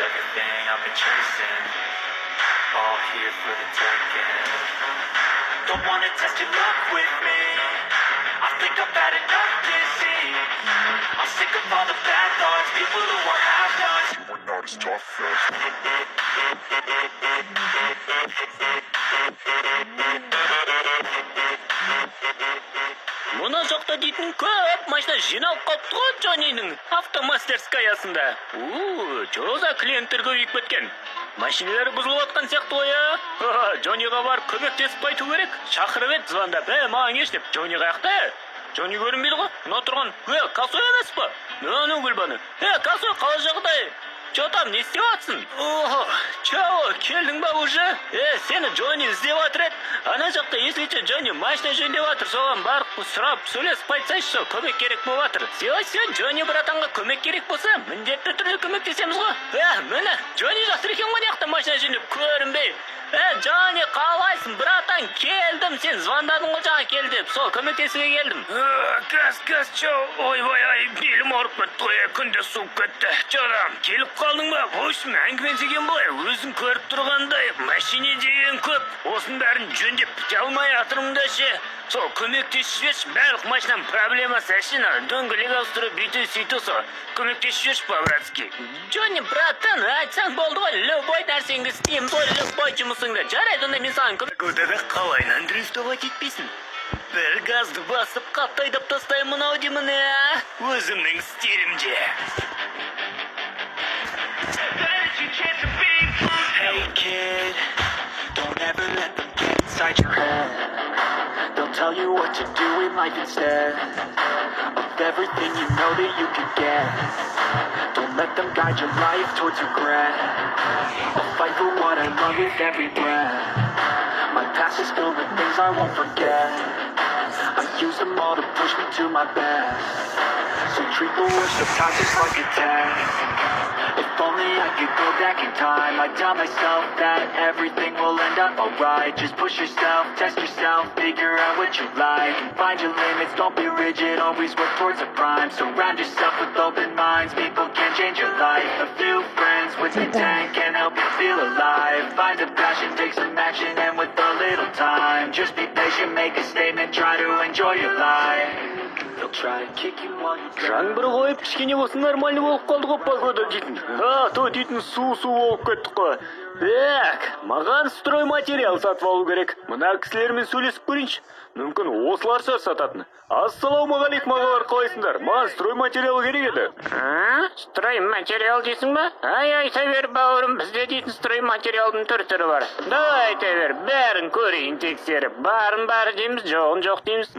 everything I've been chasing, all here for the taking. Don't wanna test your luck with me, I think I've had enough disease. I'm sick of all the bad thoughts, people who are half-nots. We're not as tough as Мына жақта дейтін көп машина жиналып қалыпты ғой Джоннидің автомастерскаясында. Жоза клиенттер көбейіп кеткен. Машиналар бұзылып жатқан сияқты ғой, а? Джонниға барып көмектесіп қайту керек. Шақырып еді звондап, маған еш деп. Джонни қаяқта? Джонни көрінбейді ғой. Мына тұрған, Косой емес па? Мына Гүлбаны. Косой қала жағдай? Чё там, не істеп жатсың? Чао, келдің ба уже? Сені Джонни іздеп жатыр еді. Ана жақта ескіше Джонни машина жөндеп жатыр. Соған барып сұрап, сөйлесіп айтсайшы, көмек керек болып жатыр. Сен Джонни братанға көмек керек болса, міндетті түрде көмектесеміз ғой. Міне, Джонни жатыр екен ғой жақта машина жөндеп көрінбей. Джонни, қалайсың, братан, келдім. Сен звондадың ғой жаңа кел деп. Сол көмектесуге келдім. Кәс, чау. Ой, белім ауырып кетті ғой, күнде суып кетті. Жадам, келіп қалдың ба? Ойшым, әңгімелесеген былай, өзің көріп тұрғандай, машине деген көп. Осын бәрін жөндеп біте алмай атырмын да ше. Сол көмектесіп жіберші, барлық машинам проблемасы әшін, дөңгелек ауыстырып бүйті сөйті сол. Көмектесіп жіберші, по-братски. Джонни, браттан, айтсаң болды ғой, любой нәрсеңді істеймін ғой, любой жұмысыңды. Жарайды, онда мен саған көмек. Көдегі қалайнан дрифтуға кетпейсің. Бір газды басып қаптайдап тастаймын ау деймін, өзімнің стилімде. Hey kid, don't ever let them get inside your head. They'll tell you what to do in life instead of everything you know that you could get. Don't let them guide your life towards regret. I'll fight for what I love with every breath. My past is filled with things I won't forget. I use them all to push me to my best. So treat the worst of times just like a test. If only I could go back in time, I'd tell myself that everything will end up alright. Just push yourself, test yourself, figure out what you like, and find your limits, don't be rigid, always work towards a prime. Surround yourself with open minds, people can change your life. A few friends with intent can help you feel alive. Find a passion, take some action, and with a little time, just be patient, make a statement, try to enjoy your life. Жаңбыр қойып, кішкене болсын нормальный болып қалды ғой погода дейтін. То дейтін су болып кетті қой. Маған стройматериал сатып алу керек. Мына кісілермен сөйлесіп көрейінші. Мүмкін осылар шығар сататын. Ассалаумағалейкум ағалар, қалайсыңдар? Маған стройматериал керек еді. Стройматериал дейсің ба? Айта бер бауырым, бізде дейтін стройматериалдың түрі бар. Давай айта бер, бәрін көрейін тексеріп. Барын бар дейміз, жоғын жоқ дейміз.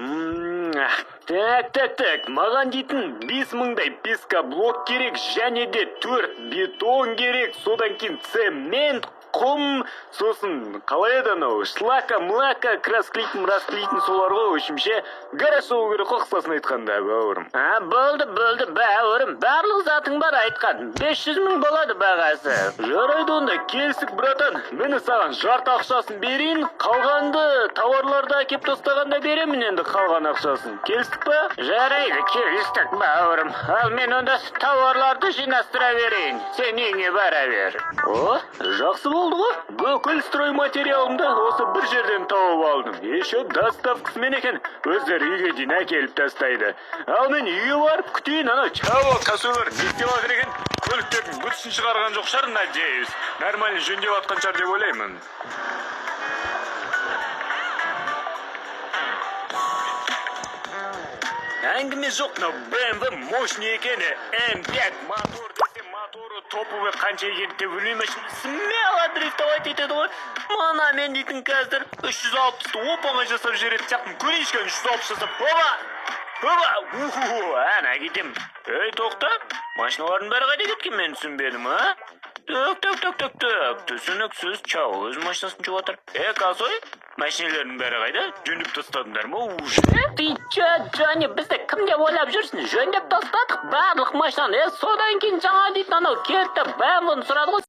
Так, маған дейтін 5000-дай пескоблок керек, және де 4 бетон керек, содан кейін цемент, құм, сосын қалай еді анау, шлака, млака, расклейтін солар ғой, өшімше гараж болу керек қой, қысқасын айтқанда, бауырым. Болды, бауырым, барлық затың бар айтқан, 500 000 болады бағасы. Жарайды онда, келсік, братан, мені саған жарты ақшасын берейін, қалғанды тауарларды әкеп тастағанда беремін енді қалған ақшасын. Келістік па? Жарайды, келістік, бауырым. Ал мен онда тауарларды жинастыра берейін, сен үйіңе бара бер. Жақсы болды ғой. Бүкіл стройматериалымды осы бір жерден тауып алдым. Еще доставкасымен екен, өздері үйге дейін әкеліп тастайды. Ал мен үйге барып күтейін, ана чао косойлар не істеп жатыр екен? Көліктердің бүтісін шығарған жоқ шығар, надеюсь. Нормально жөндеп жатқан шығар деп ойлаймын. Әңгіме жоқ, но BMW мощный екені. М5 мотор десем, моторы топовый қанша екені деп білмеймін. Смело дрифтовать етеді ғой. Мана мен дейтін қазір 360-ты опаңа жасап жереді сияқтым. Көрейшкен 360 жасап. Ана кетем. Тоқта, машиналардың бәрі қайда кеткен, мен түсінбедім, түсініксіз, чау, өз машинасын жуып жатыр. Косой, машиналардың бәрі қайда? Жөндеп тастадыңдар ма уже? Ты че, Джонни, бізді кім деп ойлап жүрсің? Жөндеп тастадық барлық машинаны. Содан кейін жаңа дейтін анау кетті, бәрін сұрады ғой.